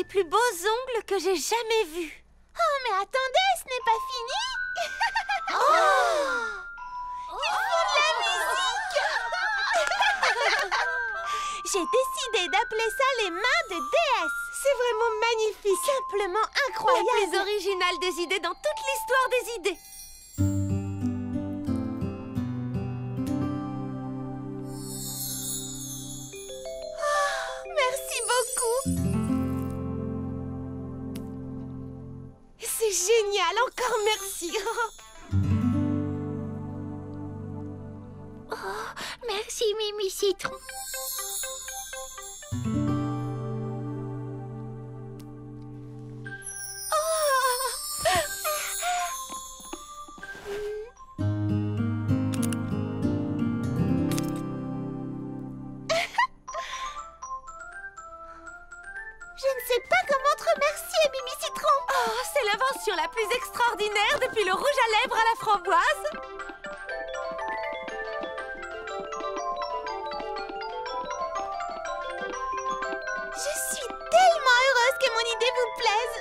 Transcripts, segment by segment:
plus beaux ongles que j'ai jamais vus. Oh, mais attendez, ce n'est pas fini. Ils font de la musique. J'ai décidé d'appeler ça les mains de déesse. C'est vraiment magnifique. Simplement incroyable. La plus originale des idées dans toute l'histoire des idées. Merci beaucoup. C'est génial, encore merci. Oh, merci Mimi Citron. Je ne sais pas comment te remercier, Mimi Citron. Oh, c'est l'invention la plus extraordinaire depuis le rouge à lèvres à la framboise. Je suis tellement heureuse que mon idée vous plaise.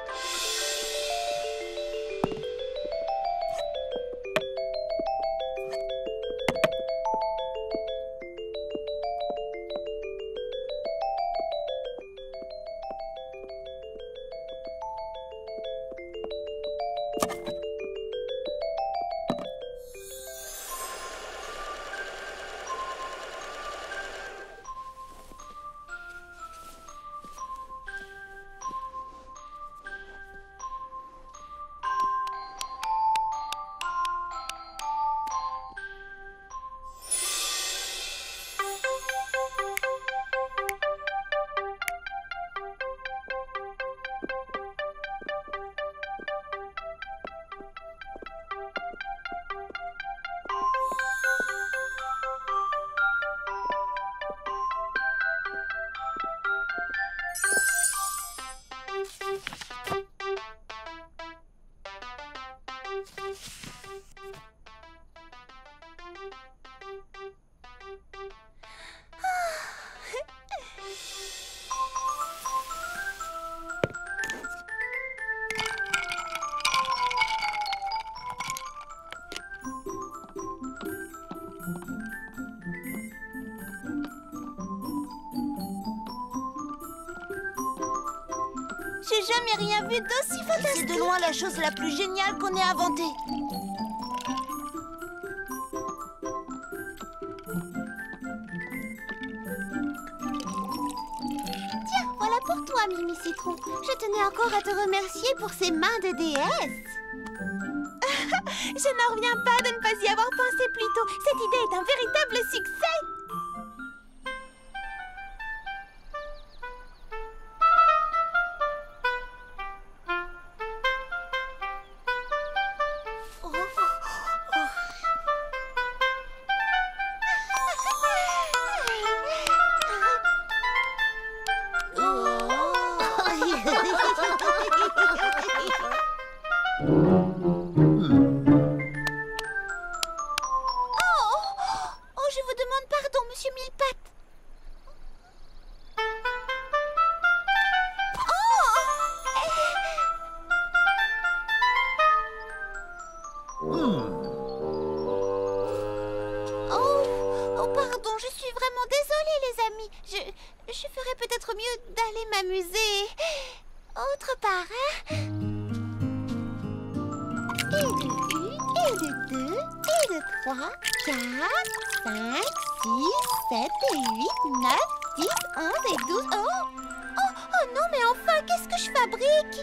J'ai jamais rien vu d'aussi fantastique. C'est de loin la chose la plus géniale qu'on ait inventée. Tiens, voilà pour toi, Mimi Citron. Je tenais encore à te remercier pour ces mains de déesse. Je n'en reviens pas de ne pas y avoir pensé plus tôt. Cette idée est un véritable succès. Oh, je vous demande pardon, Monsieur Millepattes. Oh, pardon, je suis vraiment désolée, les amis. Je ferais peut-être mieux d'aller m'amuser autre part, hein? Et de une, et de deux, et de trois, 4, 5, 6, 7 et 8, 9, 10, 11 et 12. Oh non, mais enfin, qu'est-ce que je fabrique?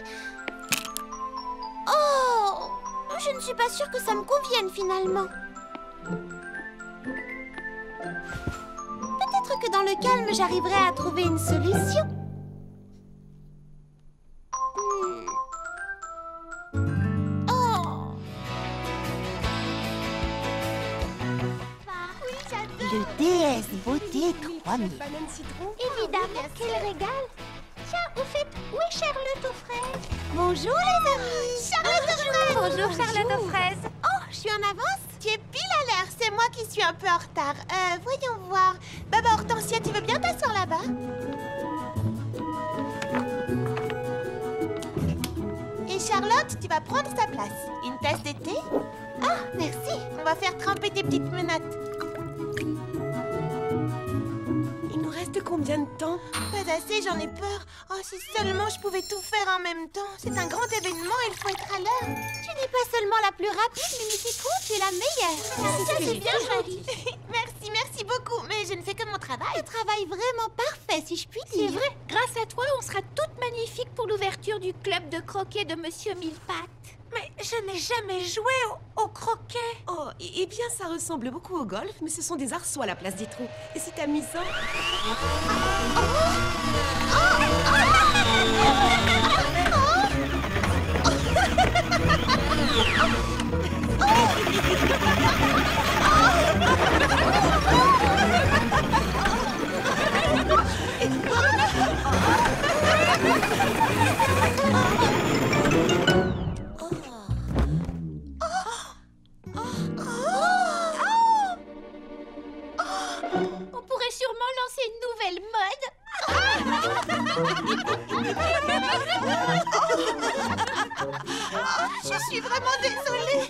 Oh, je ne suis pas sûre que ça me convienne finalement. Peut-être que dans le calme, j'arriverai à trouver une solution. Le DS Beauté 3000. Banane citron. Évidemment, quel régal! Tiens, au fait, où est Charlotte aux fraises? Bonjour les amis! Charlotte aux fraises! Bonjour Charlotte aux fraises. Oh, je suis en avance? Tu es pile à l'heure, c'est moi qui suis un peu en retard. Voyons voir. Baba Hortensia, tu veux bien t'asseoir là-bas? Charlotte, tu vas prendre sa place. Une tasse de thé? Ah, merci. On va faire tremper tes petites menottes. Il nous reste combien de temps? Pas assez, j'en ai peur. Oh, si seulement je pouvais tout faire en même temps. C'est un grand événement, il faut être à l'heure. Tu n'es pas seulement la plus rapide, Mimi Citron, tu es la meilleure. Ça, c'est bien joli. Merci beaucoup. Mais je ne fais que mon travail. Un travail vraiment parfait, si je puis dire. C'est vrai, grâce à toi, on sera toutes magnifiques pour l'ouverture du club de croquet de Monsieur Millepattes. Mais je n'ai jamais joué au croquet. Oh, eh bien, ça ressemble beaucoup au golf, mais ce sont des arceaux à la place des trous. Et c'est amusant. On pourrait sûrement lancer une nouvelle mode. Je suis vraiment désolée.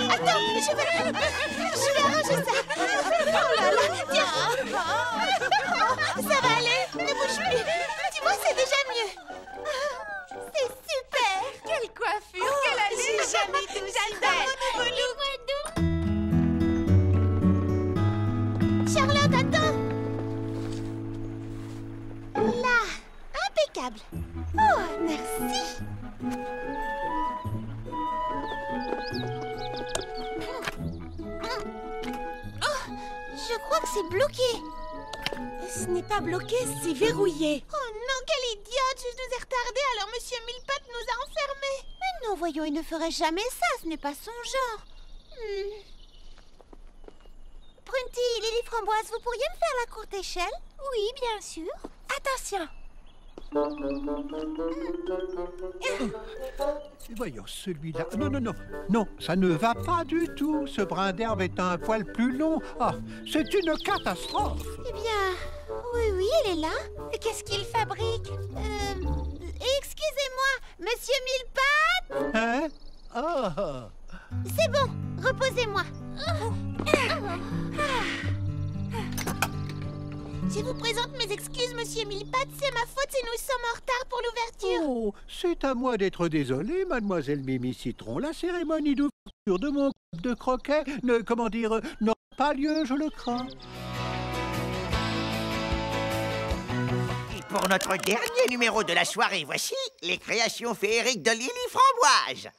Attends, je vais arranger ça. Oh là là, tiens. Ça va aller, ne bouge plus. Tu vois, c'est déjà mieux. C'est super. Quelle coiffure, quelle allure. J'ai jamais tout J'adore. Charlotte, attends. Là, impeccable. Oh, merci. Oh, je crois que c'est bloqué. Ce n'est pas bloqué, c'est verrouillé. Oh non, quelle idiote. Je nous ai retardés, alors Monsieur Millepattes nous a enfermés. Mais non, voyons, il ne ferait jamais ça. Ce n'est pas son genre. Prunty, Lily Framboise, vous pourriez me faire la courte échelle? Oui, bien sûr. Attention. Voyons, celui-là... Non, ça ne va pas du tout. Ce brin d'herbe est un poil plus long. Ah, c'est une catastrophe. Eh bien, oui, elle est là. Qu'est-ce qu'il fabrique? Excusez-moi, Monsieur Millepattes. Hein? Ah. C'est bon, reposez-moi. Je vous présente mes excuses, Monsieur Millepattes. C'est ma faute si nous sommes en retard pour l'ouverture. Oh, c'est à moi d'être désolé, mademoiselle Mimi Citron. La cérémonie d'ouverture de mon club de croquet n'aura pas lieu, je le crains. Et pour notre dernier numéro de la soirée, voici les créations féeriques de Lily Framboise.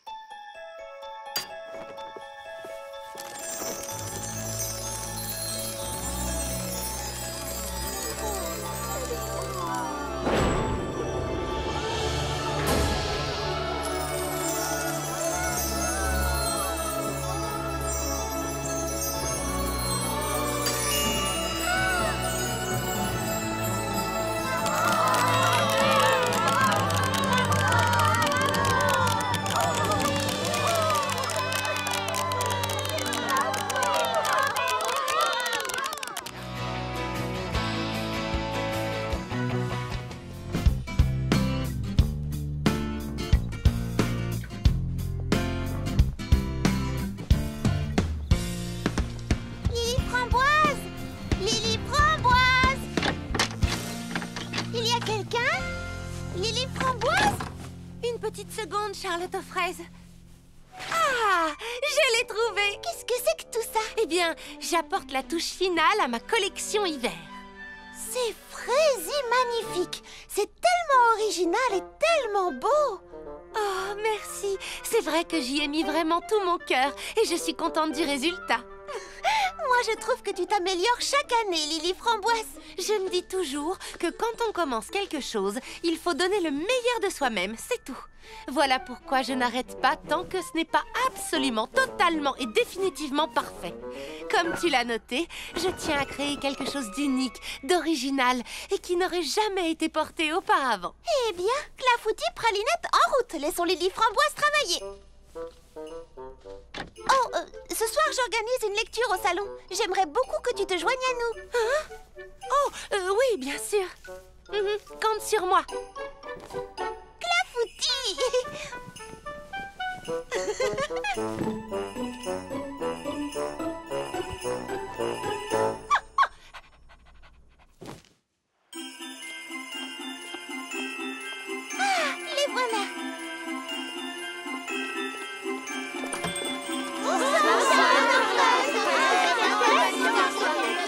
Lily Framboise! Lily Framboise! Il y a quelqu'un? Lily Framboise? Une petite seconde, Charlotte aux fraises. Ah, je l'ai trouvé. Qu'est-ce que c'est que tout ça? Eh bien, j'apporte la touche finale à ma collection hiver. C'est fraisi magnifique! C'est tellement original et tellement beau! Oh, merci. C'est vrai que j'y ai mis vraiment tout mon cœur et je suis contente du résultat. Moi, je trouve que tu t'améliores chaque année, Lily Framboise. Je me dis toujours que quand on commence quelque chose, il faut donner le meilleur de soi-même, c'est tout. Voilà pourquoi je n'arrête pas tant que ce n'est pas absolument, totalement et définitivement parfait. Comme tu l'as noté, je tiens à créer quelque chose d'unique, d'original et qui n'aurait jamais été porté auparavant. Eh bien, Clafoutis, Pralinette, en route. Laissons Lily Framboise travailler. Oh, ce soir, j'organise une lecture au salon. J'aimerais beaucoup que tu te joignes à nous. Hein? Oh, oui, bien sûr. Compte sur moi. Clafoutis! Les voilà.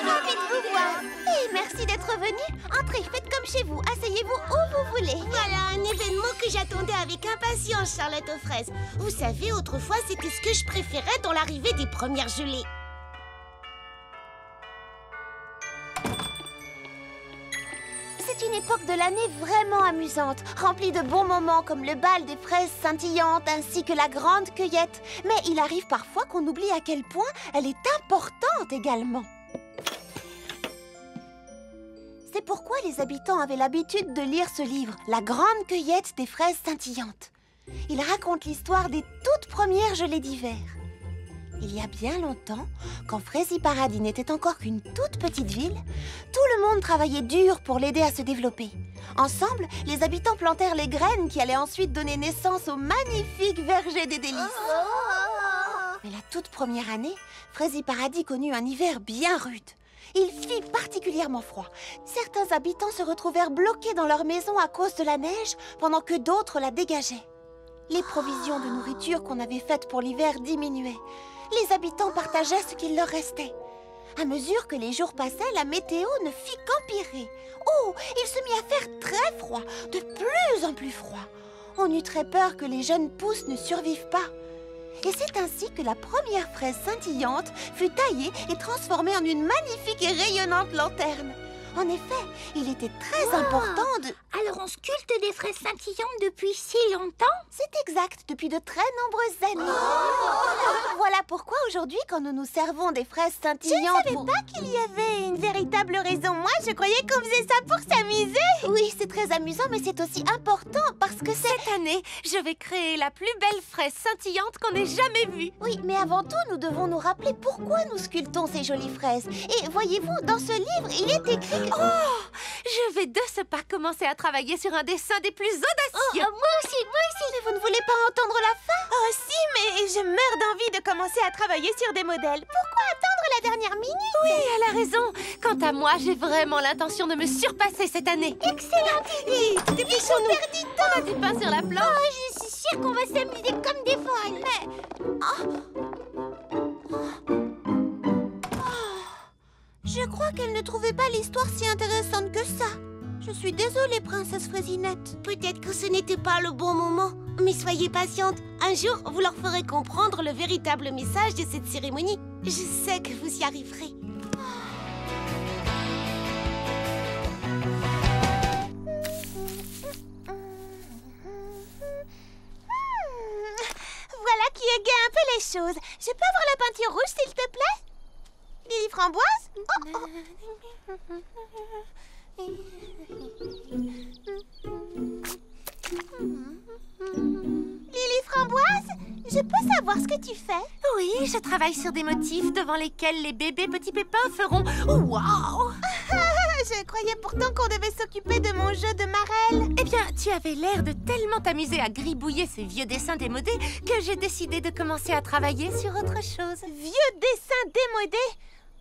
Ravi de vous voir. Et merci d'être venu. Entrez, faites comme chez vous. Asseyez-vous où vous voulez. Voilà un événement que j'attendais avec impatience, Charlotte aux fraises. Vous savez, autrefois, c'était ce que je préférais dans l'arrivée des premières gelées. C'est une époque de l'année vraiment amusante, remplie de bons moments comme le bal des fraises scintillantes ainsi que la grande cueillette. Mais il arrive parfois qu'on oublie à quel point elle est importante également. C'est pourquoi les habitants avaient l'habitude de lire ce livre, La grande cueillette des fraises scintillantes. Il raconte l'histoire des toutes premières gelées d'hiver. Il y a bien longtemps, quand Fraisie Paradis n'était encore qu'une toute petite ville, tout le monde travaillait dur pour l'aider à se développer. Ensemble, les habitants plantèrent les graines qui allaient ensuite donner naissance au magnifique verger des délices. Mais la toute première année, Fraisie Paradis connut un hiver bien rude. Il fit particulièrement froid. Certains habitants se retrouvèrent bloqués dans leur maison à cause de la neige, pendant que d'autres la dégageaient. Les provisions de nourriture qu'on avait faites pour l'hiver diminuaient. Les habitants partageaient ce qu'il leur restait. À mesure que les jours passaient, la météo ne fit qu'empirer. Oh, il se mit à faire très froid, de plus en plus froid. On eut très peur que les jeunes pousses ne survivent pas. Et c'est ainsi que la première fraise scintillante fut taillée et transformée en une magnifique et rayonnante lanterne. En effet, il était très important de... Alors on sculpte des fraises scintillantes depuis si longtemps? C'est exact, depuis de très nombreuses années. Voilà pourquoi aujourd'hui, quand nous nous servons des fraises scintillantes... Je ne savais pas qu'il y avait une véritable raison. Moi, je croyais qu'on faisait ça pour s'amuser. Oui, c'est très amusant, mais c'est aussi important parce que c'est... Cette année, je vais créer la plus belle fraise scintillante qu'on ait jamais vue. Oui, mais avant tout, nous devons nous rappeler pourquoi nous sculptons ces jolies fraises. Et voyez-vous, dans ce livre, il est écrit que... Oh, je vais de ce pas commencer à travailler sur un dessin des plus audacieux. Moi aussi. Mais vous ne voulez pas entendre la fin? Oh si, mais je meurs d'envie de commencer à travailler sur des modèles. Pourquoi attendre la dernière minute? Oui, elle a raison. Quant à moi, j'ai vraiment l'intention de me surpasser cette année. Excellente idée. Dépêchons-nous. On a du pain sur la planche. Je suis sûre qu'on va s'amuser comme des folles. Je crois qu'elle ne trouvait pas l'histoire si intéressante que ça. Je suis désolée, princesse Fraisinette. Peut-être que ce n'était pas le bon moment. Mais soyez patiente. Un jour, vous leur ferez comprendre le véritable message de cette cérémonie. Je sais que vous y arriverez. Voilà qui égaye un peu les choses. Je peux avoir la peinture rouge, s'il te plaît? Lily Framboise? Lily Framboise, je peux savoir ce que tu fais? Oui, je travaille sur des motifs devant lesquels les bébés petits pépins feront « Waouh !» Je croyais pourtant qu'on devait s'occuper de mon jeu de marelle. Eh bien, tu avais l'air de tellement t'amuser à gribouiller ces vieux dessins démodés que j'ai décidé de commencer à travailler sur autre chose. Vieux dessins démodés?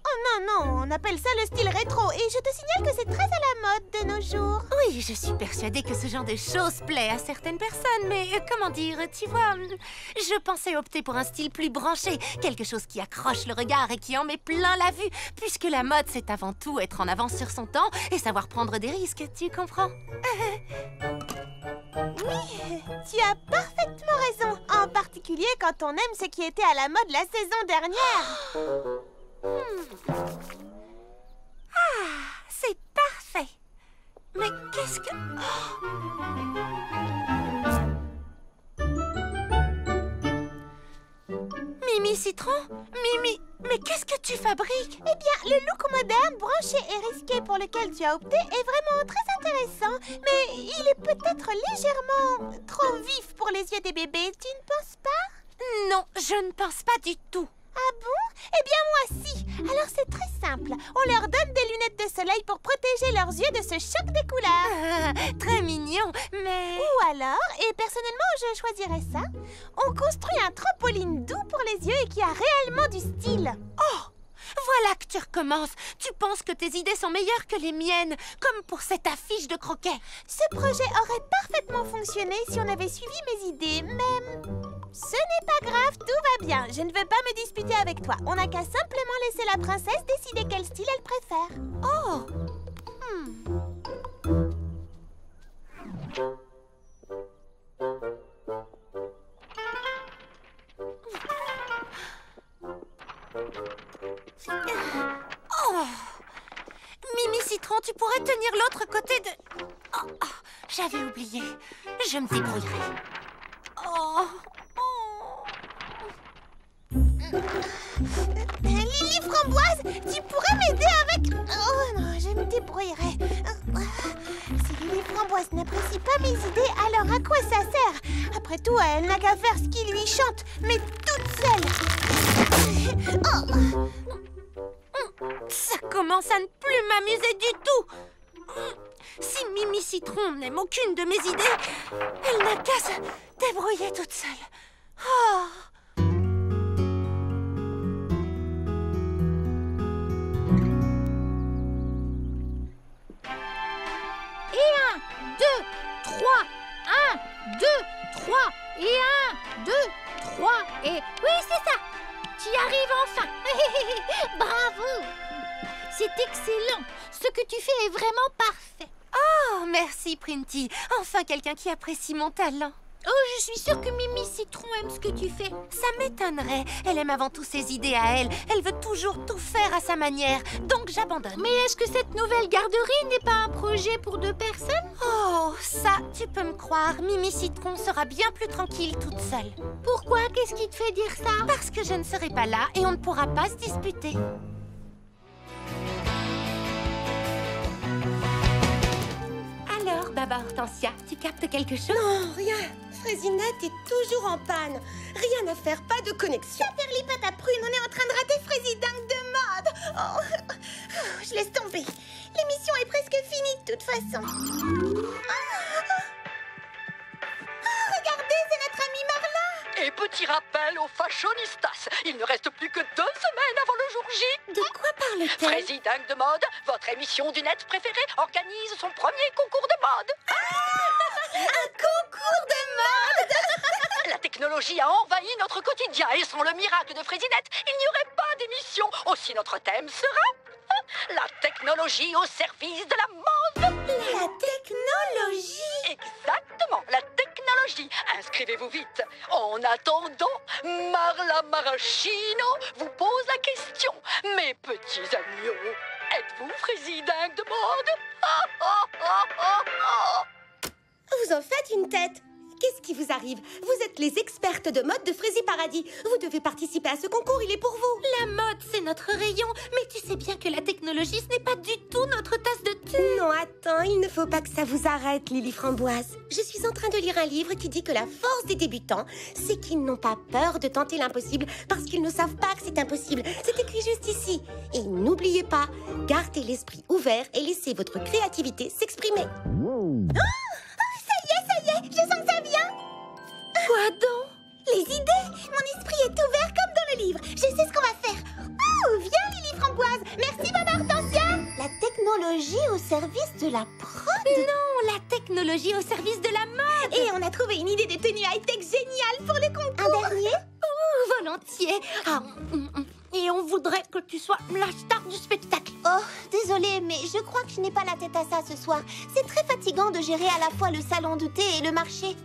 Oh non, on appelle ça le style rétro. Et je te signale que c'est très à la mode de nos jours. Oui, je suis persuadée que ce genre de choses plaît à certaines personnes. Mais comment dire, tu vois, je pensais opter pour un style plus branché. Quelque chose qui accroche le regard et qui en met plein la vue. Puisque la mode, c'est avant tout être en avance sur son temps et savoir prendre des risques, tu comprends? Oui, tu as parfaitement raison. En particulier quand on aime ce qui était à la mode la saison dernière. Ah, c'est parfait. Mais qu'est-ce que... Mimi Citron? Mimi, mais qu'est-ce que tu fabriques? Eh bien, le look moderne, branché et risqué pour lequel tu as opté est vraiment très intéressant. Mais il est peut-être légèrement trop vif pour les yeux des bébés, tu ne penses pas? Non, je ne pense pas du tout. Ah bon? Eh bien moi si. Alors c'est très simple. On leur donne des lunettes de soleil pour protéger protéger leurs yeux de ce choc des couleurs. Très mignon, mais... Ou alors, et personnellement je choisirais ça, on construit un trampoline doux pour les yeux et qui a réellement du style. Oh! Voilà que tu recommences. Tu penses que tes idées sont meilleures que les miennes, comme pour cette affiche de croquet. Ce projet aurait parfaitement fonctionné si on avait suivi mes idées, mais... Ce n'est pas grave, tout va bien. Je ne veux pas me disputer avec toi. On n'a qu'à simplement laisser la princesse décider quel style elle préfère. Oh! Oh! Mimi Citron, tu pourrais tenir l'autre côté de... Oh, oh, j'avais oublié. Je me débrouillerai. Oh! Lily Framboise, tu pourrais m'aider avec... Oh non, je me débrouillerai. Si Lily Framboise n'apprécie pas mes idées, alors à quoi ça sert? Après tout, elle n'a qu'à faire ce qui lui chante, mais toute seule. Oh. Ça commence à ne plus m'amuser du tout. Si Mimi Citron n'aime aucune de mes idées, elle n'a qu'à se débrouiller toute seule. Oh! Et 1, 2, 3, 1, 2, 3, et 1, 2, 3, et... Oui, c'est ça! Tu y arrives enfin! Bravo! C'est excellent! Ce que tu fais est vraiment parfait! Oh, merci, Printy. Enfin, quelqu'un qui apprécie mon talent. Oh, je suis sûre que Mimi Citron aime ce que tu fais. Ça m'étonnerait. Elle aime avant tout ses idées à elle. Elle veut toujours tout faire à sa manière. Donc, j'abandonne. Mais est-ce que cette nouvelle garderie n'est pas un projet pour 2 personnes? Oh, ça, tu peux me croire. Mimi Citron sera bien plus tranquille toute seule. Pourquoi? Qu'est-ce qui te fait dire ça? Parce que je ne serai pas là et on ne pourra pas se disputer. Alors, Baba Hortensia, tu captes quelque chose? Non, rien. Fraisinette est toujours en panne. Rien à faire, pas de connexion. Perlipate à prune, on est en train de rater Fraisidingue de mode. Oh, je laisse tomber. L'émission est presque finie de toute façon. Regardez, c'est notre ami Marlin. Et petit rappel aux fashionistas, il ne reste plus que 2 semaines avant le jour J. De quoi parle-t-elle? Fraisidingue de mode, votre émission du net préférée, organise son premier concours de mode. Un concours de mode. La technologie a envahi notre quotidien et sans le miracle de Fraisinette, il n'y aurait pas d'émission. Aussi notre thème sera la technologie au service de la mode. La technologie. Exactement, la technologie. Inscrivez-vous vite. En attendant, Marla Maraschino vous pose la question. Mes petits agneaux, êtes-vous Fraisidingue de mode? Vous en faites une tête. Qu'est-ce qui vous arrive? Vous êtes les expertes de mode de Fraisie Paradis. Vous devez participer à ce concours, il est pour vous. La mode, c'est notre rayon. Mais tu sais bien que la technologie, ce n'est pas du tout notre tasse de thé. Non, attends, il ne faut pas que ça vous arrête, Lily Framboise. Je suis en train de lire un livre qui dit que la force des débutants, c'est qu'ils n'ont pas peur de tenter l'impossible parce qu'ils ne savent pas que c'est impossible. C'est écrit juste ici. Et n'oubliez pas, gardez l'esprit ouvert et laissez votre créativité s'exprimer. Ça y est, je sens que ça vient. Quoi donc? Les idées. Mon esprit est ouvert comme dans le livre. Je sais ce qu'on va faire. Oh, viens Lily Framboise. Merci Baba Hortensia. La technologie au service de la prod. Non, la technologie au service de la mode. Et on a trouvé une idée de tenue high-tech géniale pour le concours. Un dernier? Oh, volontiers. Ah, et on voudrait que tu sois la star du spectacle. Oh, désolée, mais je crois que je n'ai pas la tête à ça ce soir. C'est très fatigant de gérer à la fois le salon de thé et le marché.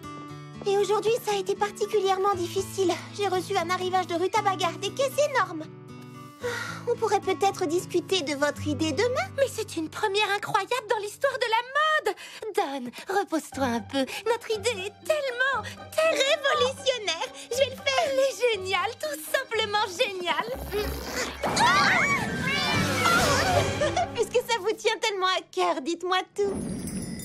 Et aujourd'hui, ça a été particulièrement difficile. J'ai reçu un arrivage de rutabaga, des caisses énormes. On pourrait peut-être discuter de votre idée demain. Mais c'est une première incroyable dans l'histoire de la mode. Don, repose-toi un peu. Notre idée est tellement révolutionnaire. Je vais le faire. Elle est géniale, tout simplement géniale. Puisque ça vous tient tellement à cœur, dites-moi tout.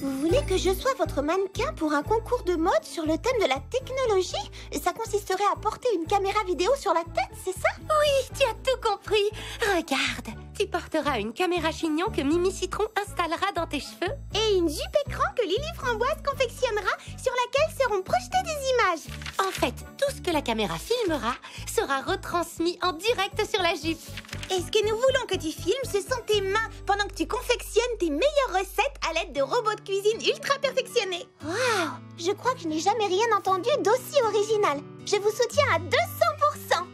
Vous voulez que je sois votre mannequin pour un concours de mode sur le thème de la technologie? Ça consisterait à porter une caméra vidéo sur la tête, c'est ça? Oui, tu as tout compris. Regarde, tu porteras une caméra chignon que Mimi Citron installera dans tes cheveux. Et une jupe écran que Lily Framboise confectionnera sur laquelle seront projetées des images. En fait, tout ce que la caméra filmera sera retransmis en direct sur la jupe. Et ce que nous voulons que tu filmes, ce sont tes mains pendant que tu confectionnes tes meilleures recettes à l'aide de robots de cuisine ultra perfectionnés. Waouh! Je crois que je n'ai jamais rien entendu d'aussi original. Je vous soutiens à 200%.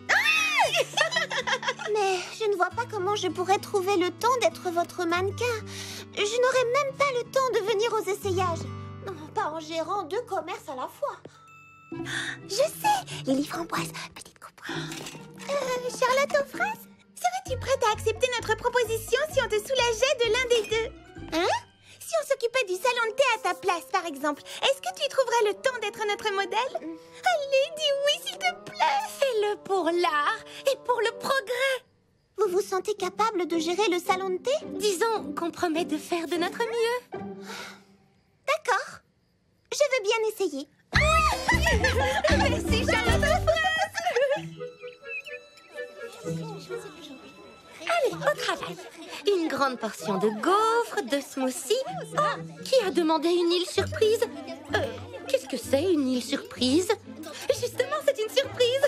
Mais je ne vois pas comment je pourrais trouver le temps d'être votre mannequin. Je n'aurais même pas le temps de venir aux essayages. Non, pas en gérant 2 commerces à la fois. Je sais, Lily Framboise, petite coupe. Charlotte aux fraises, serais-tu prête à accepter notre proposition si on te soulageait de l'un des deux? Hein? Si on s'occupait du salon de thé à ta place, par exemple, est-ce que tu trouverais le temps d'être notre modèle? Allez, dis oui, s'il te plaît. Fais-le pour l'art et pour le progrès. Vous vous sentez capable de gérer le salon de thé? Disons qu'on promet de faire de notre mieux. D'accord. Je veux bien essayer. Merci, Charlotte aux fraises. Allez, au travail. Une grande portion de gaufres, de smoothie. Oh, qui a demandé une île surprise? Qu'est-ce que c'est, une île surprise? Justement, c'est une surprise.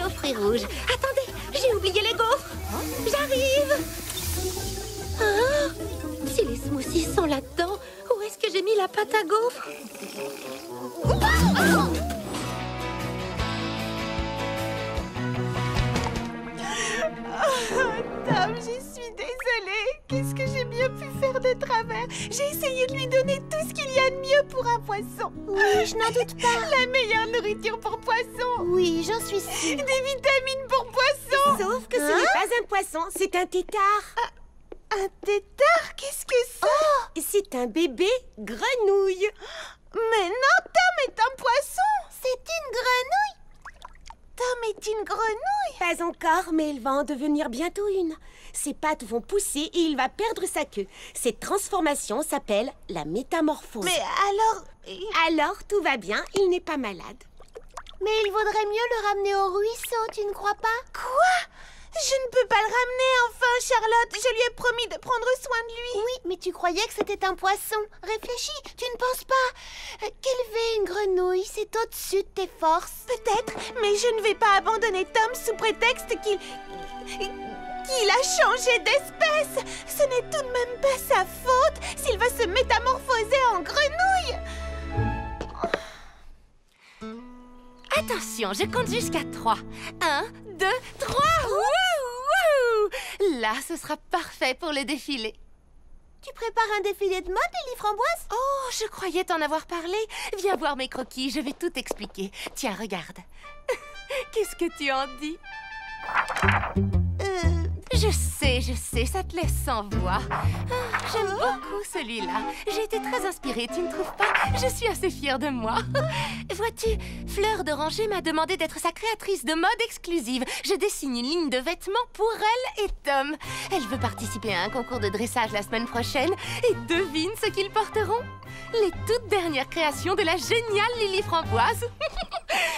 Aux fruits rouges. Attendez, j'ai oublié les gaufres. J'arrive. Ah, si les smoothies sont là-dedans, où est-ce que j'ai mis la pâte à gaufres? Tom, je suis désolée. Qu'est-ce que j'ai bien pu faire de travers? J'ai essayé de lui donner tout ce qu'il y a de mieux pour un poisson. Oui, je n'en doute pas. La meilleure nourriture pour poisson. Oui, j'en suis sûre. Des vitamines pour poisson. Sauf que ce n'est pas un poisson, c'est un tétard. Un tétard? Qu'est-ce que c'est? Oh, c'est un bébé grenouille. Mais non, Tom est un poisson. C'est une grenouille. Tom est une grenouille. Pas encore, mais il va en devenir bientôt une. Ses pattes vont pousser et il va perdre sa queue. Cette transformation s'appelle la métamorphose. Mais alors... Alors, tout va bien, il n'est pas malade. Mais il vaudrait mieux le ramener au ruisseau, tu ne crois pas? Quoi? Je ne peux pas le ramener, enfin, Charlotte. Je lui ai promis de prendre soin de lui. Oui, mais tu croyais que c'était un poisson. Réfléchis, tu ne penses pas qu'élever une grenouille, c'est au-dessus de tes forces. Peut-être, mais je ne vais pas abandonner Tom sous prétexte qu'il a changé d'espèce. Ce n'est tout de même pas sa faute s'il va se métamorphoser en grenouille. Attention, je compte jusqu'à 3. 1, 2, 3. Wouhou! Là, ce sera parfait pour le défilé. Tu prépares un défilé de mode, Lily Framboise? Oh, je croyais t'en avoir parlé. Viens voir mes croquis, je vais tout expliquer. Tiens, regarde. Qu'est-ce que tu en dis? Je sais, ça te laisse sans voix. J'aime beaucoup celui-là. J'ai été très inspirée, tu ne trouves pas? Je suis assez fière de moi. Vois-tu, Fleur d'Oranger m'a demandé d'être sa créatrice de mode exclusive. Je dessine une ligne de vêtements pour elle et Tom. Elle veut participer à un concours de dressage la semaine prochaine. Et devine ce qu'ils porteront? Les toutes dernières créations de la géniale Lily Framboise.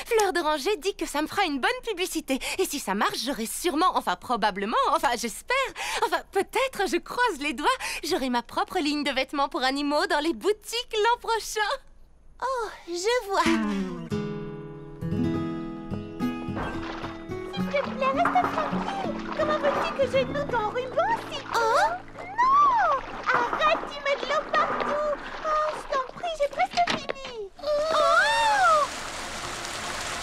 Fleur d'Oranger dit que ça me fera une bonne publicité. Et si ça marche, j'aurai sûrement, enfin probablement, enfin j'espère, enfin peut-être, je croise les doigts, j'aurai ma propre ligne de vêtements pour animaux dans les boutiques l'an prochain. Oh, je vois. S'il te plaît, reste tranquille. Comment veux-tu que je noue ton ruban si... Oh non! Arrête, tu mets de l'eau partout. Oh, je t'en prie, j'ai presque fini. Oh!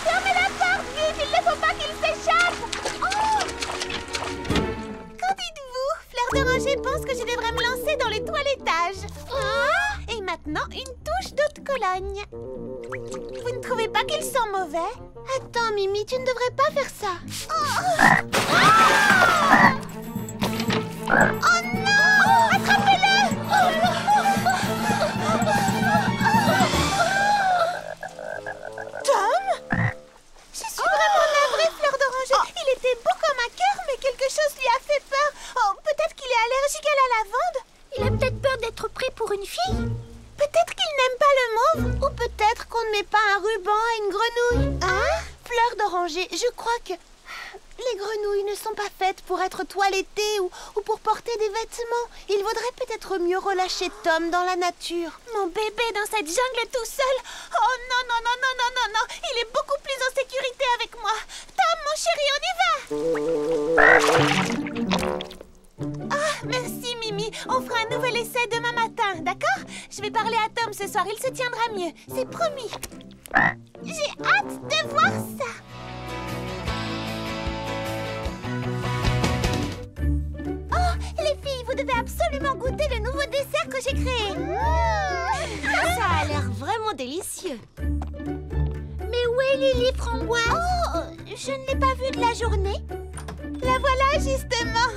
Fermez la porte, vite, il ne faut pas qu'il s'échappe. Oh! Qu'en dites-vous? Fleur d'Oranger pense que je devrais me lancer dans le toilettage. Et maintenant, une touche d'eau de Cologne. Vous ne trouvez pas qu'il sent mauvais? Attends, Mimi, tu ne devrais pas faire ça. Oh non! Attrapez-le! Tom? Je suis vraiment navrée, Fleur d'Oranger. Il était beau comme un cœur, mais quelque chose lui a fait peur. Oh, peut-être qu'il est allergique à la lavande. Il a peut-être peur d'être pris pour une fille. Peut-être qu'il n'aime pas le mauve. Ou peut-être qu'on ne met pas un ruban à une grenouille. Hein? Fleur d'Oranger, je crois que les grenouilles ne sont pas faites pour être toilettées ou pour porter des vêtements. Il vaudrait peut-être mieux relâcher Tom dans la nature. Mon bébé dans cette jungle tout seul. Oh non, non, non, non, non, non, non. Il est beaucoup plus en sécurité avec moi. Tom, mon chéri, on y va. Ah, merci Mimi. On fera un nouvel essai demain matin, d'accord? Je vais parler à Tom ce soir, il se tiendra mieux. C'est promis. J'ai hâte de voir ça. Oh, les filles, vous devez absolument goûter le nouveau dessert que j'ai créé. Ça a l'air vraiment délicieux. Mais où est Lily Framboise? Oh, je ne l'ai pas vue de la journée. La voilà justement.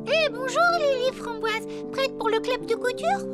Eh, bonjour Lily Framboise. Prête pour le club de couture?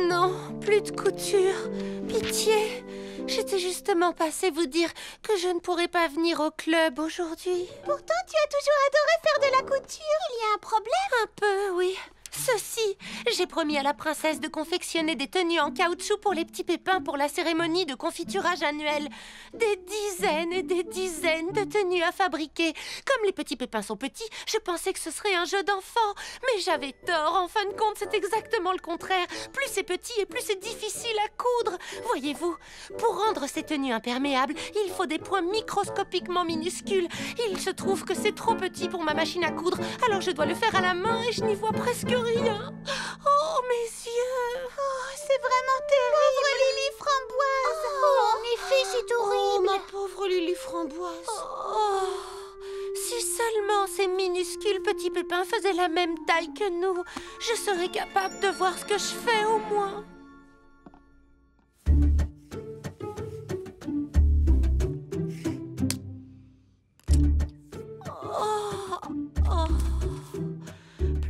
Non, plus de couture. Pitié. J'étais justement passée vous dire que je ne pourrais pas venir au club aujourd'hui. Pourtant, tu as toujours adoré faire de la couture. Il y a un problème? Un peu, oui. Ceci, j'ai promis à la princesse de confectionner des tenues en caoutchouc pour les petits pépins pour la cérémonie de confiturage annuelle. Des dizaines et des dizaines de tenues à fabriquer. Comme les petits pépins sont petits, je pensais que ce serait un jeu d'enfant. Mais j'avais tort, en fin de compte, c'est exactement le contraire. Plus c'est petit et plus c'est difficile à coudre. Voyez-vous, pour rendre ces tenues imperméables, il faut des points microscopiquement minuscules. Il se trouve que c'est trop petit pour ma machine à coudre, alors je dois le faire à la main et je n'y vois presque rien. Oh, mes yeux! Oh, c'est vraiment terrible! Pauvre Lily Framboise! Oh, en effet, c'est horrible! Ma pauvre Lily Framboise! Oh, si seulement ces minuscules petits pépins faisaient la même taille que nous, je serais capable de voir ce que je fais au moins.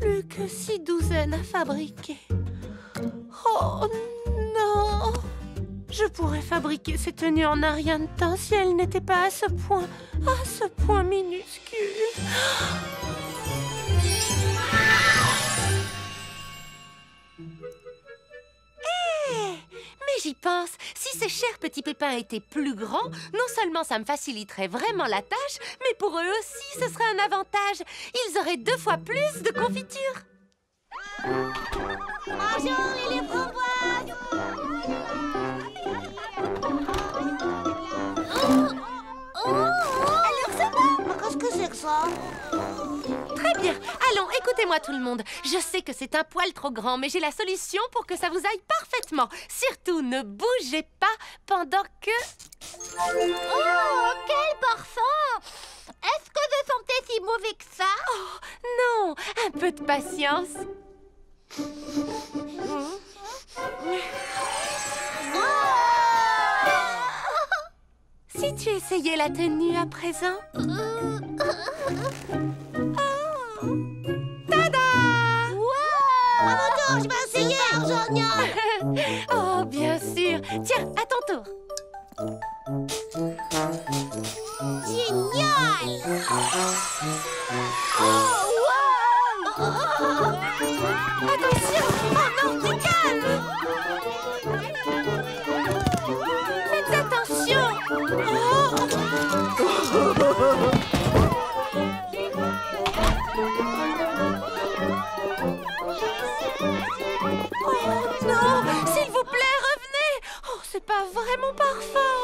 Plus que 6 douzaines à fabriquer. Oh non! Je pourrais fabriquer ces tenues en un rien de temps si elles n'étaient pas à ce point minuscule. Mais j'y pense, si ces chers petits pépins étaient plus grands, non seulement ça me faciliterait vraiment la tâche, mais pour eux aussi, ce serait un avantage. Ils auraient 2 fois plus de confiture. Bonjour Lily Framboise! Alors ça va? Qu'est-ce que c'est que ça? Très bien. Allons, écoutez-moi tout le monde. Je sais que c'est un poil trop grand, mais j'ai la solution pour que ça vous aille parfaitement. Surtout, ne bougez pas pendant que... Oh, quel parfum! Est-ce que je sentais si mauvais que ça? Oh, non, un peu de patience. Si tu essayais la tenue à présent... Tada! À mon tour, je vais essayer, génial! Oh, bien sûr. Tiens, à ton tour. Génial! Oh, wow! Attention! Oh non, du calme! Faites attention! Oh non! S'il vous plaît, revenez! Oh, c'est pas vraiment parfum!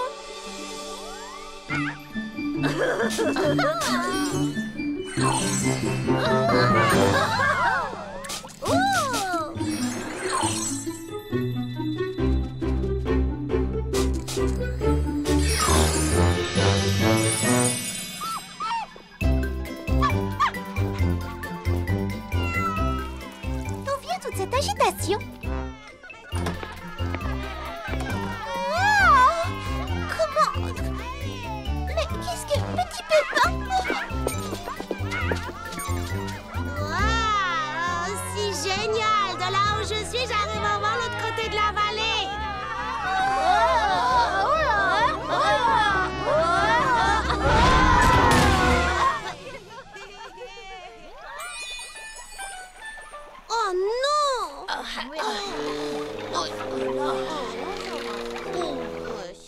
D'où vient toute cette agitation?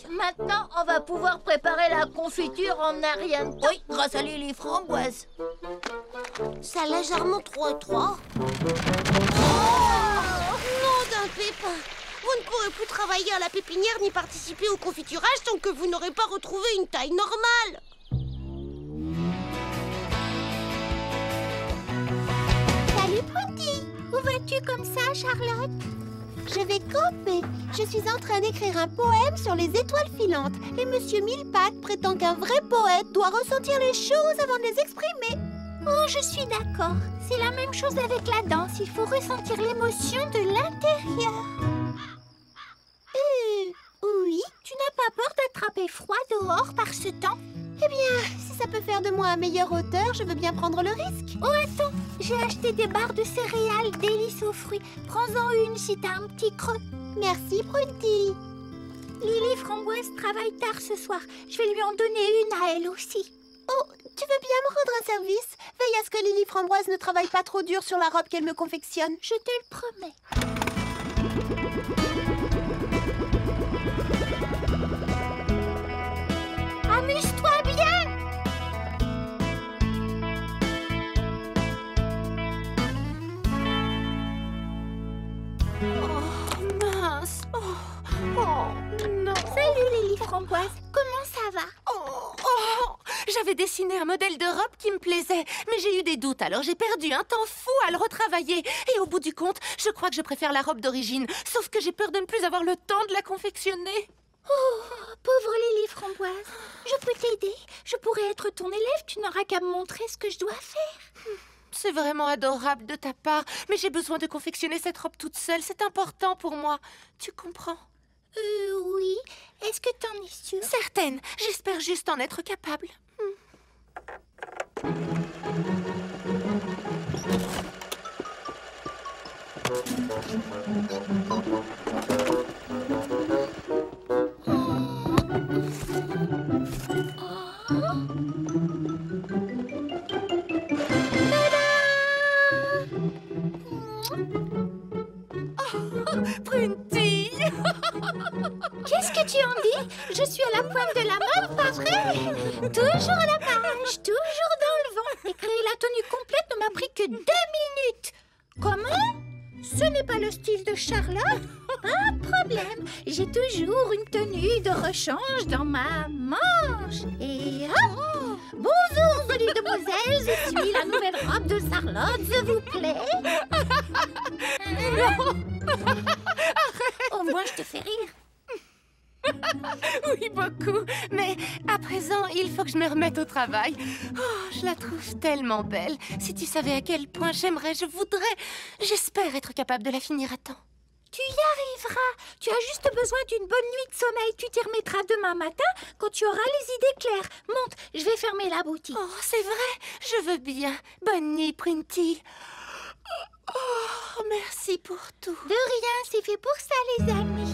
Maintenant, on va pouvoir préparer la confiture en un rien de temps. Oui, grâce à Lily Framboise. Ça a légèrement trop étroit. Non d'un pépin. Vous ne pourrez plus travailler à la pépinière ni participer au confiturage tant que vous n'aurez pas retrouvé une taille normale. Salut, Prudy. Où vas-tu comme ça, Charlotte? Je vais camper. Je suis en train d'écrire un poème sur les étoiles filantes. Et Monsieur Millepattes prétend qu'un vrai poète doit ressentir les choses avant de les exprimer. Oh, je suis d'accord. C'est la même chose avec la danse. Il faut ressentir l'émotion de l'intérieur. Oui. Tu n'as pas peur d'attraper froid dehors par ce temps? Eh bien, si ça peut faire de moi un meilleur auteur, je veux bien prendre le risque. Oh, attends, j'ai acheté des barres de céréales délices aux fruits. Prends-en une si t'as un petit creux. Merci, Prudy. Lily Framboise travaille tard ce soir. Je vais lui en donner une à elle aussi. Oh, tu veux bien me rendre un service? Veille à ce que Lily Framboise ne travaille pas trop dur sur la robe qu'elle me confectionne. Je te le promets. Amuse-toi bien! Oh, mince. Oh, non. Salut Lily Framboise, comment ça va? J'avais dessiné un modèle de robe qui me plaisait, mais j'ai eu des doutes, alors j'ai perdu un temps fou à le retravailler. Et au bout du compte, je crois que je préfère la robe d'origine, sauf que j'ai peur de ne plus avoir le temps de la confectionner. Oh, pauvre Lily Framboise, je peux t'aider. Je pourrais être ton élève, tu n'auras qu'à me montrer ce que je dois faire. C'est vraiment adorable de ta part, mais j'ai besoin de confectionner cette robe toute seule, c'est important pour moi. Tu comprends? Oui. Est-ce que t'en es sûre? Certaine, j'espère juste en être capable. Prudy! Qu'est-ce que tu en dis? Je suis à la pointe de la mode, pas vrai? Toujours à la page, toujours dans le vent. Et créer la tenue complète ne m'a pris que 2 minutes. Comment? Ce n'est pas le style de Charlotte? Pas de problème. J'ai toujours une tenue de rechange dans ma manche. Et hop! Bonjour, jolie demoiselle. Je suis la nouvelle robe de Charlotte, s'il vous plaît. Au moins, je te fais rire. Oui, beaucoup. Mais à présent, il faut que je me remette au travail. Oh, je la trouve tellement belle. Si tu savais à quel point j'aimerais, je voudrais. J'espère être capable de la finir à temps. Tu y arriveras. Tu as juste besoin d'une bonne nuit de sommeil. Tu t'y remettras demain matin quand tu auras les idées claires. Monte, je vais fermer la boutique. Oh, c'est vrai. Je veux bien. Bonne nuit, Prudy. Oh, merci pour tout. De rien, c'est fait pour ça, les amis.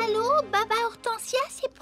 Allô, Baba Hortensia, c'est